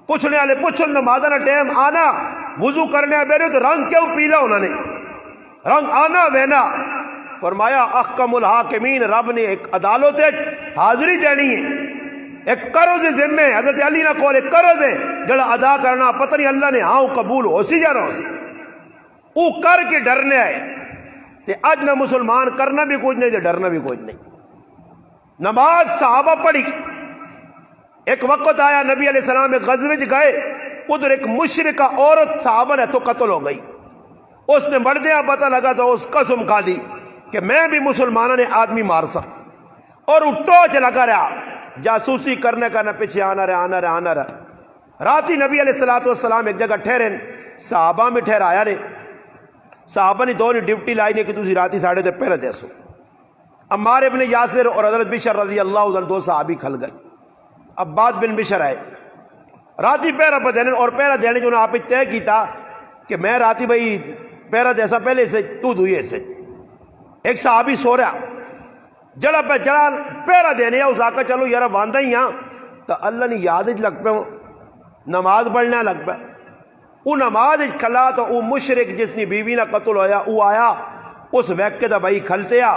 پوچھنے والے پوچھن نماز نہ ٹائم آنا وضو کرنے بیرے تو رنگ کیوں پیلا انہوں نے رنگ آنا وینا فرمایا احکم الحاکمین رب نے ایک عدالت حاضری دینی ہے ایک قرض ذمہ حضرت علی نہ کول ایک قرض ہے جڑا ادا کرنا پتہ نہیں اللہ نے ہاں قبول ہو سی جا رہا سی او کر کے ڈرنے آئے تے اج نہ مسلمان کرنا بھی کچھ نہیں تے ڈرنا بھی کچھ نہیں نماز صحابہ پڑھی ایک وقت آیا نبی علیہ السلام ایک غزوے گئے ادھر ایک مشرکہ عورت صحابہ نے تو قتل ہو گئی اس نے مردیاں پتہ لگا تو اس قسم کھا دی کہ میں بھی مسلمانوں نے آدمی مار سا، اور ٹوچ لگا رہا، جاسوسی کرنے کا نہ پیچھے آنا رہا۔ رات ہی نبی علیہ السلام ایک جگہ ٹھہرے، صحابہ میں ٹھہرایا نے، صحابہ نے دو نے ڈیوٹی لائی نے کہ تسی راتی ساڑھے تے پہلے دے سو۔ عمار ابن یاسر اور حضرت بشر رضی اللہ عنہ دو صحابی کھل گئے۔ عباد بن بشر آئے، راتی پہرا پہ دینے، اور پہرا دینے جو انہوں نے آپ طے کیتا کہ میں راتی بھائی پہرا دیسا پہلے سے تو دوئے سے۔ ایک صحابی سو رہا، جڑا پہ جڑا پہرا دینے اس آقا چلو یارا باندھا ہی ہاں، تو اللہ نے یاد لگ پہ نماز پڑھنے لگ پہ۔ وہ نماز کھلا تو وہ مشرک جس نے بیوی نہ قتل ہویا وہ آیا، اس وقت دا بھائی کھلتے آ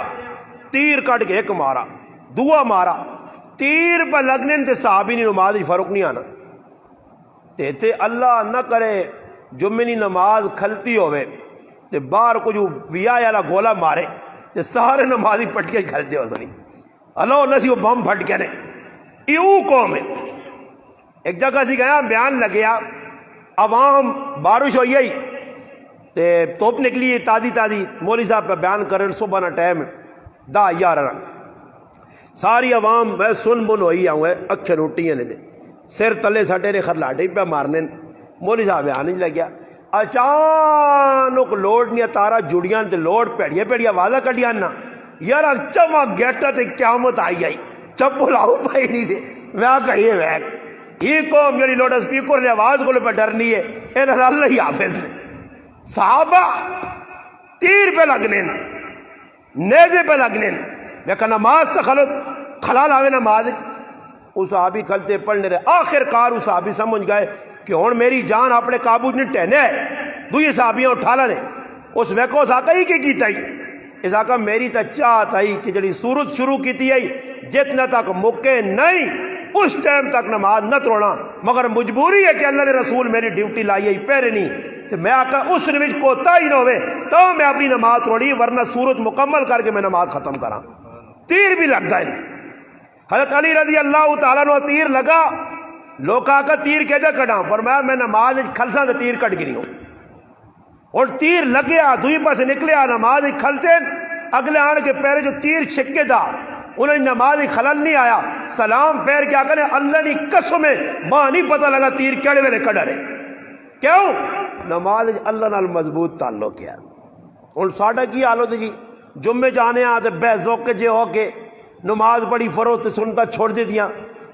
تیر کٹ کے ایک مارا، دعا مارا، تیر پہ لگنے تے صحابی نے نماز فرق نہیں آنا تے اللہ نہ کرے جمعے کی نماز کھلتی ہوئے تے باہر کچھ ویا والا گولا مارے تے سارے نمازی پٹ کے کھلتے ہو سنی اللہ نہ سی وہ بم پھٹ کے نے۔ ایو قوم ہے۔ ایک جگہ سی گیا بیان لگیا، عوام بارش ہوئی ہے تے توپ نکلی تازی مولوی صاحب پہ بیان کریں صبح نہ ٹائم 10-11 ساری عوام سن بن ہوئی ہوئے، اکھیں روٹیاں نے دے سر تلے سٹے نے خرلاٹے پہ مارنے۔ مولوی صاحب بیان نہیں لگیا، اچانک لوڈ نہیں تارا جڑیاں تے لوڈ پیڑیا آوازاں کڈیاں نا یار چما گیٹا تے قیامت آئی چپل آؤ پائی نہیں دے میں کہیے ویک یہ قوم میری لوڈ اسپیکر نے آواز کو پہ ڈرنی ہے انہاں اللہ ہی حافظ نے۔ صحابہ تیر پہ لگنے نیزے پہ لگنے میں کہ نماز تو خلال آوے نماز اس صحابی کھلتے پڑھنے رہے۔ آخر کار اس صحابی سمجھ گئے کہ ہون میری جان اپنے قابو نہیں ٹہنے ہے، دوئی صحابیاں اٹھا لے اس وقت اس آقا ہی کی کیتا ہی اس آقا میری تا چاہتا ہی کہ جڑی صورت شروع کیتی ہے جتنا تک مکے نہیں اس ٹائم تک نماز نہ توڑنا، مگر مجبوری ہے کہ اللہ نے رسول میری ڈیوٹی لائی ہے پہرے نہیں تو میں آقا اس نے کوتا ہی نہ ہوئے تو میں اپنی نماز توڑی، ورنہ صورت مکمل کر کے میں نماز ختم کرا۔ تیر بھی لگ گئے، حضرت علی رضی اللہ تعالیٰ نے تیر لگا، لوگ آقا تیر کیجا کٹا، فرمایا میں نماز کھلسا تو تیر کٹ گری ہوں، اور تیر لگیا دوئی پاس نکلیا نماز کھلتے اگلے آن کے پیرے جو تیر چھکے دا انہیں نماز خلل نہیں آیا، سلام پیر کیا کرے اللہ نے قسم ہے ماں نہیں پتہ لگا تیر کیڑے ویلے کڑا رہے، کیوں نماز اللہ نال مضبوط تعلق ہے۔ اور ساڈا کی حالت ہے جی جمعے جانے آتے بے ذوق جے ہو کے نماز بڑی فروخت سنتا چھوڑ دے دیا،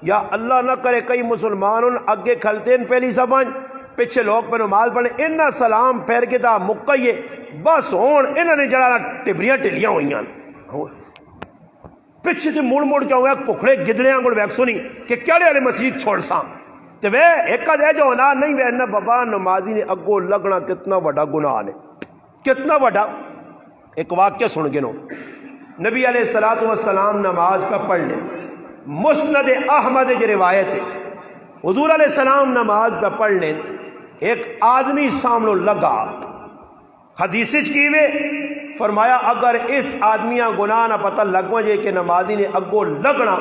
یا اللہ نہ کرے کئی مسلمان اگے کھلتے ہیں پہلی سمجھ پیچھے لوگ پہ نماز پڑھنے انہاں سلام پھیر کے تا مکئیے بس ہون انہاں نے جڑا ٹبریاں ٹلیاں ہوئی ہیں پیچھے تے مڑ مڑ کے ہوئے پکھڑے گدڑیاں گل ویک سنی کہ کیڑے والے مسجد چھوڑ ساں تے وے ایک دے جو ہونا نہیں وے نہ بابا نمازی نے اگو لگنا کتنا بڑا گناہ نے، کتنا بڑا۔ ایک واقعہ سن گنو، نبی علیہ السلام نماز پہ پڑھ لیں، مسند احمد کی روایت ہے، حضور علیہ السلام نماز پہ پڑھ لیں، ایک آدمی سامنے لگا، حدیث کیوے فرمایا اگر اس آدمیاں گناہ نہ پتہ لگو جے کہ نمازی نے اگو لگنا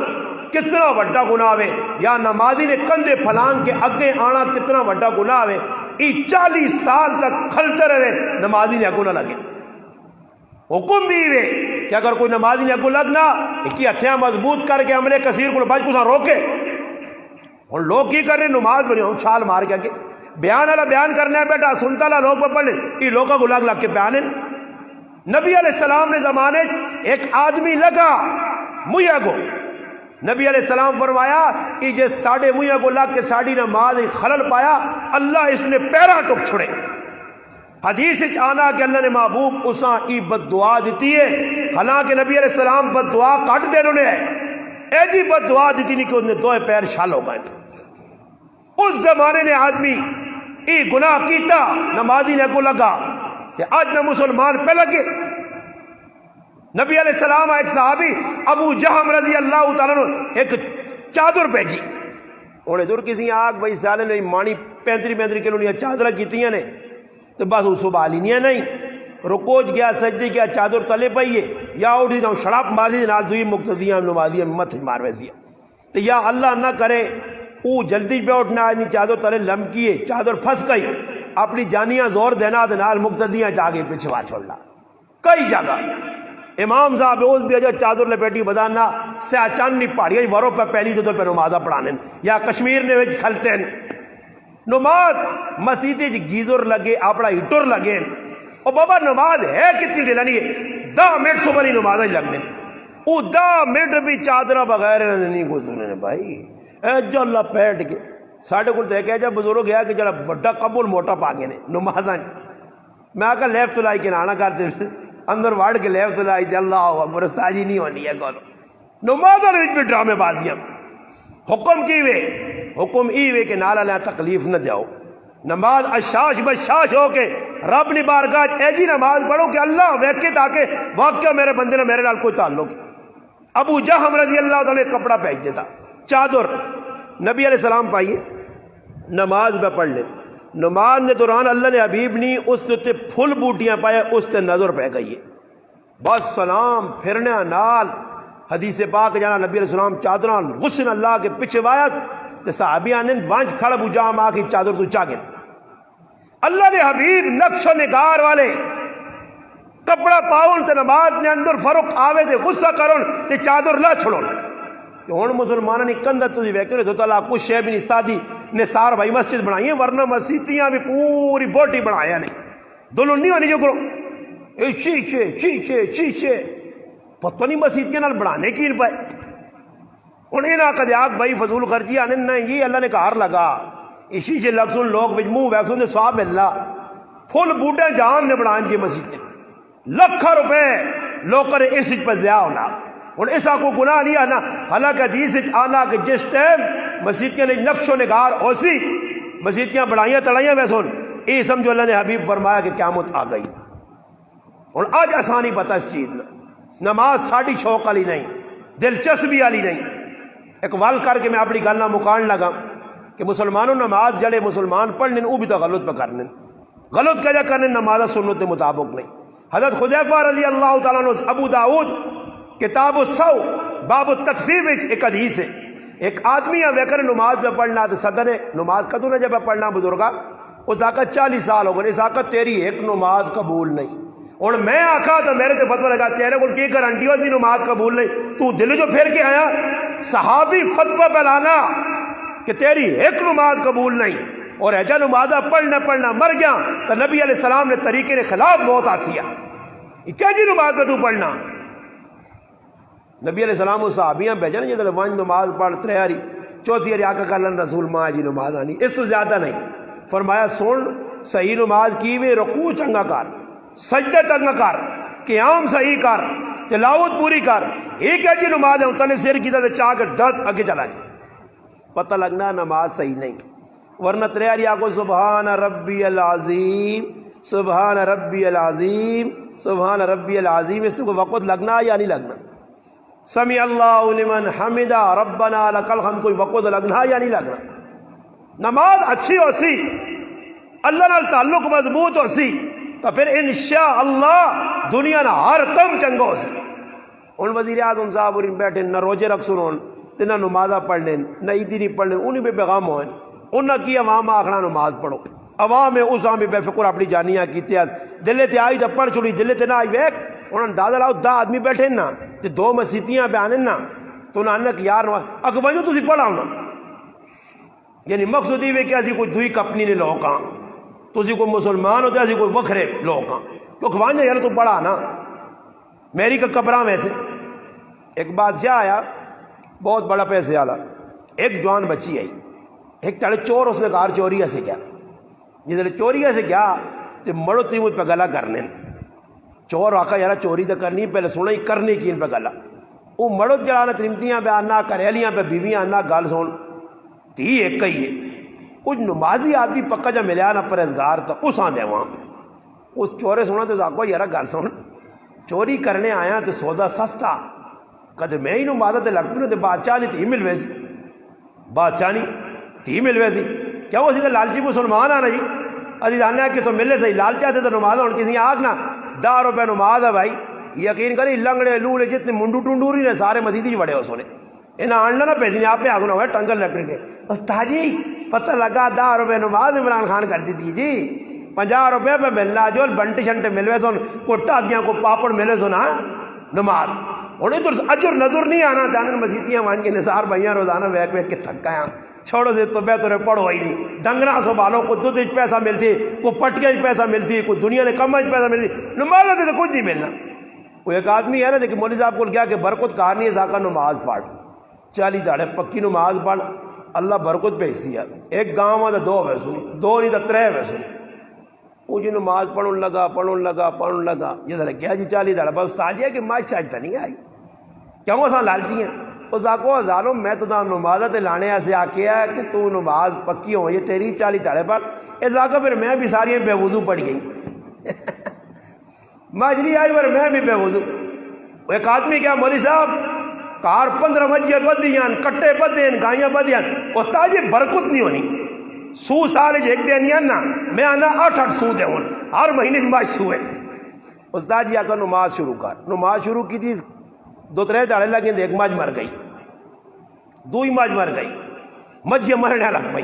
کتنا بڑا گناہ ہے، یا نمازی نے کندھے پھلانگ کے اگے آنا کتنا بڑا گناہ ہے، یہ 40 سال تک کھلتے رہے نمازی نے اگو نہ لگے۔ حکم بھی ہوئے کہ اگر کوئی نمازی نے اگو لگنا ایک ہتھیاں مضبوط کر کے عملے کثیر کو بچ کو سا روکے، اور لوگ کی کر رہے نماز بنی ہوں چھال مار کے آگے بیان والا بیان کرنا ہے بیٹا سنتا لا لوگ پہ پڑھ لیں یہ لوگوں کو لگ کے بیان ہے۔ نبی علیہ السلام نے زمانے ایک آدمی لگا مویا کو، نبی علیہ السلام فرمایا کہ جے ساڑھے مویا کو لگ کے ساڑھی نماز خلل پایا اللہ اس نے پیرا ٹک چھڑے۔ حدیث آنا کہ اللہ نے محبوب اساں ای بد دعا دیتی ہے، حالانکہ نبی علیہ السلام بد دعا کٹ دے انہوں نے اے جی بد دعا دیتی نہیں کہ انہوں نے دوئے پیر شال ہو گئے۔ اس زمانے نے آدمی ای گناہ کیتا نمازی نے کو لگا کہ آج میں مسلمان پہ لگے۔ نبی علیہ السلام ایک صحابی ابو جہم رضی اللہ تعالیٰ نے ایک چادر بھیجی، انہیں ضرور کسی آگ بھائی سالے نے مانی 35 کلو نہیں چادر کیتیاں نے تو بس وہ سبالی نہیں رکوج گیا سجدی کیا چادر تلے پئیے یا اٹھی جاؤں شڑاپ ماضی نال دوئی مقتدیاں نمازیاں مت مار ویسیاں تو یا اللہ نہ کرے وہ جلدی پہ اٹھنا آدمی چادر تلے لمکیے چادر پھنس گئی اپنی جانیاں زور دینا تے نال مقتدیاں جا کے پچھوا چھوڑنا. کئی جگہ امام صاحب اس بھی اجا چادر لپیٹی بدانا سیا چاندنی پہاڑیاں ورو پہ پہلی تو پہ نمازہ پڑھانے یا کشمیر نے وچ کھلتے ہیں نماز مسیدی گیزر لگے اپنا ہیٹر لگے او بابا نماز ہے کتنی ڈھلانی ہے 10 منٹ صبح نہیں نماز ہی لگنے او 10 منٹ بھی چادرہ بغیر نہیں گزرنے بھائی اے جو اللہ پیٹ کے ساڑھے کو دیکھا جب بزرگ گیا کہ جڑا بڑا قبول موٹا پا گئے نمازاں میں آکا لیفٹ لائی کے نانا کرتے اندر واڑ کے لیفٹ لائی تے اللہ اکبر استاجی نہیں ہونی ہے کولو نمازاں وچ بھی ڈرامے بازیاں حکم کی وے حکم ای وے کہ نالا نہ تکلیف نہ دیاؤ نماز اشاش بشاش ہو کے رب نے بارگاہ اے جی نماز پڑھو کہ اللہ ویکھے تاکہ واقعہ میرے بندے نے میرے نال کوئی تعلق. ابو جہم رضی اللہ تعالی کپڑا پہن دیتا چادر نبی علیہ السلام پائیے نماز پہ پڑھ لے نماز نے دوران اللہ نے حبیب نہیں اس نے پھل بوٹیاں پایا اس تے نظر پہ گئی ہے بس سلام پھرنے نال حدیث پاک جانا نبی علیہ السلام چادراں غسل اللہ کے پیچھے وایا تے صحابیاں نے وانج کھڑ ابو جہم آ کے چادر تو چاگن اللہ دے حبیب نقش و نگار والے کپڑا پاؤن تے نماز نے اندر فرق آوے تے غصہ کرن تے چادر لا چھڑون کہ ہن مسلمانوں نے کندہ تسی ویکھے تو تعالیٰ کچھ شے بھی نہیں استادی نے سار بھائی مسجد بنائی ہیں ورنہ مسیتیاں بھی پوری بوٹی بنایا نے دلون نہیں ہونی جو کرو اے شیشے شیشے شیشے پتہ نہیں مسیتیاں نال بنانے کی پائے ہن انہاں کدے آگ بھائی فضول خرچی آنے نہیں جی اللہ نے کار لگا اسی سے لفظوں لوگ وچ منہ ویکسوں دے سواب ملنا پھل بوٹے جان نے بنائیں جی مسجد لکھا روپے لوگ کرے اس پر ضیاء ہونا اور ایسا کو گناہ نہیں آنا حالانکہ حدیث آنا کہ جس ٹائم مسجدیاں نے نقش و نگار ہوسی مسجدیاں بڑھائیاں تڑائیاں ویسون یہ سمجھو اللہ نے حبیب فرمایا کہ قیامت آ گئی اور آج آسانی پتہ اس چیز نماز ساڑی شوق والی نہیں دلچسپی والی نہیں ایک وال کر کے میں اپنی گل نہ مکان لگا کہ مسلمانوں نماز جڑے مسلمان پڑھنے وہ بھی تو غلط پہ کرنے غلط کیا کرنے نماز سنت کے مطابق نہیں. حضرت حذیفہ رضی اللہ تعالیٰ عنہ ابو داؤد کتاب السو باب التکفیر میں ایک حدیث ہے ایک آدمی ہے ویکر نماز پہ پڑھنا تو صدر نماز کدو نہ جب پڑھنا بزرگا اس آقا 40 سال ہو گئے اس آقا تیری ایک نماز قبول نہیں اور میں آقا تو میرے سے فتوہ لگا تیرے کو کی گارنٹی ہو نماز قبول نہیں تو دل جو پھر کے آیا صحابی فتوہ پہلانا کہ تیری ایک نماز قبول نہیں اور ایجا نمازہ پڑھنا مر گیا تو نبی علیہ السلام نے طریقے کے خلاف موت آسیا یہ کیا جی نماز پہ تو پڑھنا نبی علیہ السلام اس صحابیاں بھیجا نا جدھر وانج نماز پڑھ تریاری چوتھی اری آقا کہلن رسول ماں جی نماز آنی اس تو زیادہ نہیں فرمایا سن صحیح نماز کی وے رکوع چنگا کر سجدہ چنگا کر قیام صحیح کر تلاوت پوری کر ایک ہے جی نماز ہے اتنے سر کی طرح چاہ کے 10 آگے چلا جائے پتہ لگنا نماز صحیح نہیں ورنہ تریاری آگو سبحان ربی العظیم سبحان ربی العظیم سبحان ربی العظیم اس کو وقت لگنا یا نہیں لگنا سمی اللہ لمن حمدہ ربنا لک الحمد کوئی وقت لگنا یا نہیں لگنا نماز اچھی ہو سی اللہ نال تعلق مضبوط ہو سی تو پھر انشاءاللہ دنیا نہ ہر کم چنگا ہو سی ان وزیر اعظم صاحب اور بیٹھے نہ روزے رکھ سنون نہ نمازہ پڑھ لیں نہ عیدی نہیں پڑھ لیں انہیں بھی پیغام ہوئے انہاں کی عوام آخنا نماز پڑھو عوام ہے اس بھی بے فکر اپنی جانیاں کیتی دلے تے آئی تو پڑھ چھوڑی دلے تے نہ آئی ویک انہوں نے دادا لاؤ 10 آدمی بیٹھے نا تے 2 مسیتیاں پہ آنے نا تو انہوں نے کہ یار اگر وجہ تسی پڑھاؤ نا یعنی مقصود یہ کہ اسی کوئی دوئی کپنی نے لوگ ہاں تسی کوئی مسلمان ہوتے اسی کوئی وکھرے لوگ ہاں تو کھوانجا یار تو پڑھا نا میری کا کپڑا ویسے ایک بادشاہ آیا بہت بڑا پیسے والا ایک جوان بچی آئی ایک چڑے چور اس نے کہا چوریہ سے کیا جدھر چوریہ سے کیا تو مڑو تی مجھ پہ گلا کرنے چور آقا یارا چوری تو کرنی پہلے سونا ہی کرنے کی ان پہ گلا وہ مڑو چڑھانا ترمتیاں پہ آنا کریلیاں پہ بیویاں آنا گال سون تی ایک ہی ہے کچھ نمازی آدمی پکا جا ملیا نا پرہزگار تو اس آن دے وہاں اس چورے سونا تو آقا یارا گال سون چوری کرنے آیا تو سودا سستا کدے میں ہی نمازہ تے لگ پہ بادشاہ نہیں تھی ملوے سی بادشاہ نہیں تھی ملوے سی کیا وہ سی لالچی مسلمان آنا جی ابھی جانا کہ تو ملے صحیح لالچا سے تو نماز ہوں کسی آگ نا 10 روپے نماز ہے بھائی یقین کری لنگڑے لوڑے جتنے منڈو ٹنڈوری نے سارے مزیدی بڑے ہو سونے انہیں آنڈا نہ پیسے آپ نے آگنا ہوئے ٹنگل لپٹ کے استاد جی پتہ لگا 10 روپے نماز عمران خان کر دی تھی جی 50 روپے پہ ملنا جو بنٹے شنٹے ملوے سن کو ٹافیاں کو پاپڑ ملے سن ہاں نماز انہیں تو اجر نظر نہیں آنا جانے مسیتیاں وہاں کے نثار بھائیاں روزانہ ویک ویک کے تھک گیا چھوڑو سے تو بہتر پڑھو ہی نہیں ڈنگرا سو بالوں کو دودھ پیسہ ملتی کو پٹکے پیسہ ملتی کو دنیا نے کم پیسہ ملتی نماز تو کچھ نہیں ملنا. وہ ایک آدمی ہے نا کہ مولوی صاحب کو کیا کہ برکت کار نہیں ہے زاکہ نماز پڑھ 40 داڑے پکی نماز پڑھ اللہ برکت بھیجتی ہے. ایک گاؤں میں 2 ہوئے سنی 2 نہیں تو 3 ہوئے سنی وہ جی نماز پڑھن لگا یہ دل کیا جی 40 داڑے بس استاد جی ہے کہ ماں چاہتا نہیں آئی کیوں اساں لالچی ہیں اس آکو ہزاروں میں تو نماز تے لانے ایسے آکیا ہے کہ تو نماز پکی ہو یہ تیری 40 داڑے پڑھ اس آکو پھر میں بھی ساری بے وضو پڑھ گئی ماجری آئی پر میں بھی بے وضو. ایک آدمی کیا مولوی صاحب کار 15 مجھے بدیاں کٹے بدین گائیاں بدیاں استاد جی برکت نہیں ہونی سو سال ایک دن نہیں نا میں آنا 8 سو دے ہوں ہر مہینے نماز سو ہے. استاد جی آکر نماز شروع کر نماز شروع کی تھی 2-3 داڑے لگیں ایک مجھ مر گئی 2 مجھ مر گئی مجھے مرنے لگ پہ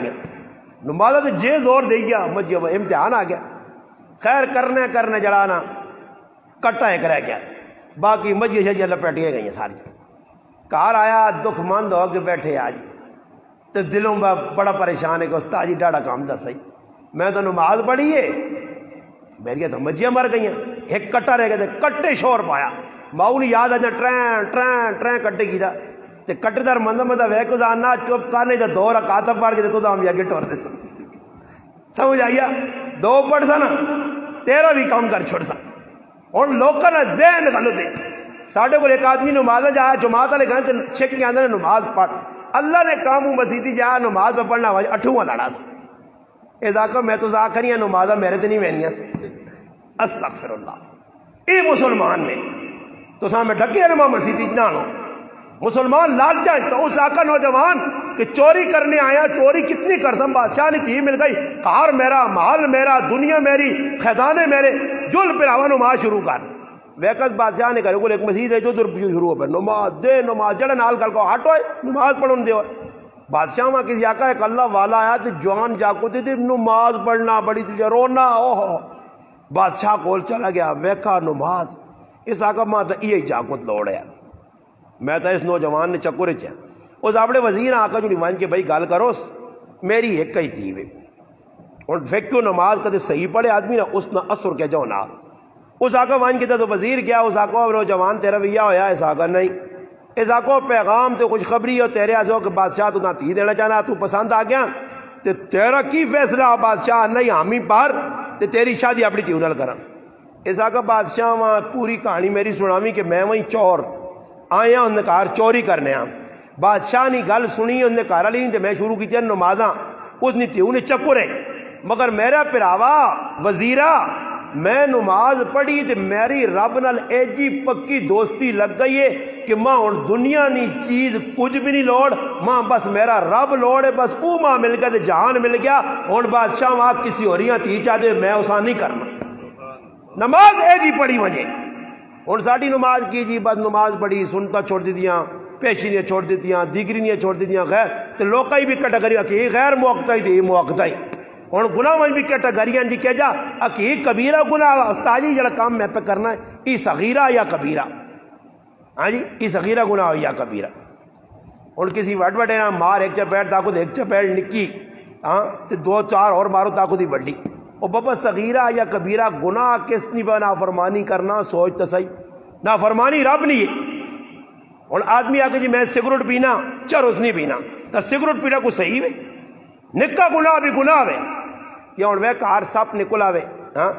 نماز تو جے زور دے گیا مجھے امتحان آ گیا خیر کرنے جڑانا کٹا ایک رہ گیا باقی مجھے شجے لپیٹیاں گئی ساری کار آیا دکھ مند ہو کے بیٹھے آج تو دلوں میں بڑا پریشان ہے کہ استاد جی ڈاڑا کام دس میں تو نماز پڑھی ہے میری تو مجھے مر گئی ایک کٹا رہ گیا کٹے شور پایا ماؤ نے یاد آ جا ٹرین کٹے کی تھا تے کٹے دار مندہ ویک آنا چپ کرنے تے 2 رکعت پڑھ کے تو ہم آگے ٹور دے سمجھ آئیا 2 پڑھ سا نا 13 بھی کام کر چھوڑ سا اور لوگوں نے ذہن غلط ہے ساڑھے کو ایک آدمی نماز جایا جماعت والے گئے تو چھک کے اندر نماز پڑھ اللہ نے کاموں مسیدی جایا نماز پہ پڑھنا ہوا 8واں لڑا سا اذا میں تو ذاکریاں نمازہ میرے تے نہیں وینیاں استغفر اللہ اے مسلمان نے تو سامنے ڈھکے نما مسیدی نہ ہو مسلمان لال جائیں تو اس آقا نوجوان کہ چوری کرنے آیا چوری کتنی کرسم بادشاہ نے تھی مل گئی کار میرا مال میرا دنیا میری خزانے میرے جل پھر آوا نماز شروع کر ویکس بادشاہ نے کہا ایک مسجد ہے جو در شروع ہو نماز دے نماز جڑے نال کل کو ہٹو نماز پڑھن دے بادشاہ وہاں کسی آقا ایک اللہ والا آیا تو جوان جاکو تھی نماز پڑھنا بڑی تھی رونا اوہ بادشاہ کول چلا گیا ویکھا نماز اس آقا ماں تو یہ جاکت لوڑ ہے میں تو اس نوجوان نے چکر چاہ اس اپنے وزیر آقا جو مان کے بھائی گال کرو میری ایک ہی تھی اور فیکیو نماز کدے صحیح پڑھے آدمی نا اس نہ اثر کے جو نا اس آقا مان کے تو وزیر کیا اس آقا نوجوان تیرا ویا ہویا اس آقا نہیں اس آقا پیغام تو خوشخبری ہو تیرے آزو کہ بادشاہ تو نہ تھی دینا چاہنا تو پسند آ گیا تو تیرا کی فیصلہ بادشاہ نہیں حامی پار تو تیری شادی اپنی تھی انہوں کرن اس آقا بادشاہ وہاں پوری کہانی میری سناوی کہ میں وہیں چور آیا انہیں کار چوری کرنے آ بادشاہ نے گل سنی انہیں کارا لی نہیں تو میں شروع کی تھی نمازاں اس نے تھی انہیں چکر ہے مگر میرا پراوا وزیرہ میں نماز پڑھی تو میری رب نال ایجی پکی دوستی لگ گئی ہے کہ ماں اور دنیا نہیں چیز کچھ بھی نہیں لوڑ ماں بس میرا رب لوڑ ہے بس او ماں مل گیا تو جہان مل گیا اور بادشاہ وہاں کسی اور تھی چاہتے میں اسا نہیں کرنا نماز ایجی پڑھی وجہ اور ساڑھی نماز کی جی بس نماز پڑھی سنتا چھوڑ دی دیاں پیشینیاں چھوڑ دی دیاں دیگرینیاں چھوڑ دی دیاں غیر تو لوکائی بھی کٹگریاں کہ غیر موقع ہی تھی موقع ہی اور گناہ میں بھی کیٹیگریاں جی کہہ جا کہ کبیرہ گناہ استاجی جڑا کام میں پہ کرنا ہے ای صغیرہ یا کبیرہ ہاں جی ای صغیرہ گناہ یا کبیرہ اور کسی وڈ وڈے نا مار ایک چپیٹ تاکو ایک چپیٹ نکی ہاں تو 2-4 اور مارو تاکو دی بڑی اور بابا صغیرہ یا کبیرہ گناہ کس نہیں بنا نافرمانی کرنا سوچ تو صحیح نافرمانی رب نہیں ہے اور آدمی آ کے جی میں سگریٹ پینا چرس نہیں پینا تو سگریٹ پینا کو صحیح ہے نکا گناہ بھی گناہ ہے یا اور وہ کار سپ نکلا وے ہاں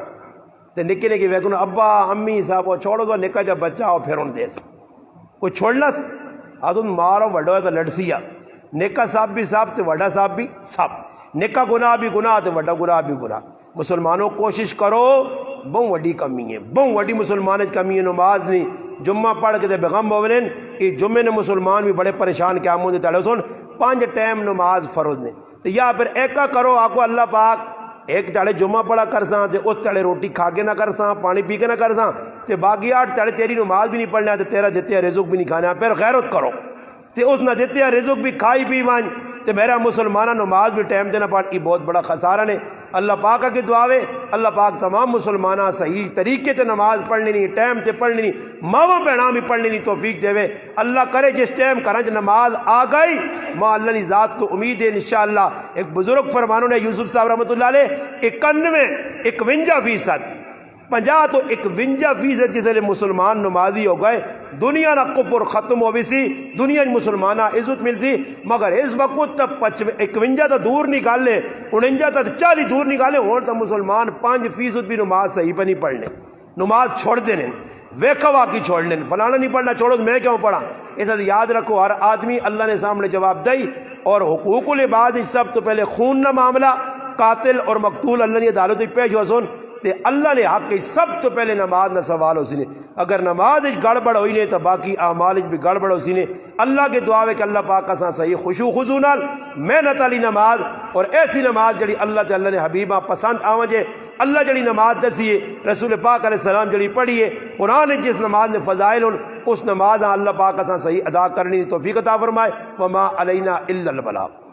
تو نکے نے کہ وہ ابا امی صاحب چھوڑو تو نکا جب بچہ ہو پھر ان دیس کوئی چھوڑنا آج ان مارو وڈو ہے تو لڑسیا نکا صاحب بھی صاحب تو وڈا صاحب بھی صاحب نکا گناہ بھی گناہ تو وڈا گناہ بھی گناہ مسلمانوں کوشش کرو بہت وڈی کمی ہے بہت وڈی مسلمان کمی ہے نماز نہیں جمعہ پڑھ کے بیغم بولیں کہ جمعے نے مسلمان بھی بڑے پریشان کیا مجھے تڑے سن 5 ٹائم نماز فرض نے تو یا پھر ایکا کرو آکو اللہ پاک ایک تڑے جمعہ پڑھا کرساں تے اس تڑے روٹی کھا کے نہ کرساں پانی پی کے نہ کرساں تے باقی 8 تڑے تیری نماز بھی نہیں پڑھنا تے تیرا دیتے رزق بھی نہیں کھانا پھر غیرت کرو تے اس نہ دیتے رزق بھی کھائی پی وان تو میرا مسلمانہ نماز بھی ٹائم دینا پڑ یہ بہت بڑا خسارہ نے اللہ پاک کی دعاوے اللہ پاک تمام مسلمانہ صحیح طریقے تے نماز پڑھنی نہیں ٹائم تے پڑھنی نہیں ماواں بہناں بھی پڑھنی نہیں توفیق دے اللہ کرے جس ٹائم کرنچ نماز آ گئی ماں اللہ کی ذات تو امید ہے انشاءاللہ ایک بزرگ فرمانوں نے یوسف صاحب رحمۃ اللہ علیہ 51% 50 تو 51% جس لئے مسلمان نمازی ہو گئے دنیا نہ کفر ختم ہو بھی سی دنیا مسلمانہ عزت مل سی مگر اس وقت تک 51 تو دور نکالے 49 تو 40 دور نکالے اور تو مسلمان 5% بھی نماز صحیح پہ نہیں پڑھنے نماز چھوڑ دینے ویکھا واقعی چھوڑ لیں فلانا نہیں پڑھنا چھوڑو میں کیوں پڑھا اس لیے یاد رکھو ہر آدمی اللہ نے سامنے جواب دئی اور حقوق العباد سب تو پہلے خون نہ معاملہ قاتل اور مقتول اللہ نے عدالت پیش ہو سن تے اللہ نے حق کی سب تو پہلے نماز نہ سوال ہو سنے اگر نماز گڑبڑ ہوئی نے تو باقی اعمال بھی گڑبڑ ہو سنے اللہ کے دعا ہے کہ اللہ پاک کا صحیح خشوع خضوع نال محنت والی نماز اور ایسی نماز جڑی اللہ تے اللہ نے حبیبہ پسند آوجے اللہ جڑی نماز دسی ہے رسول پاک علیہ السلام جڑی پڑھی ہے قرآن جس نماز نے فضائل اس نماز اللہ پاک کا صحیح ادا کرنی توفیق عطا فرمائے وما علینا الا البلاغ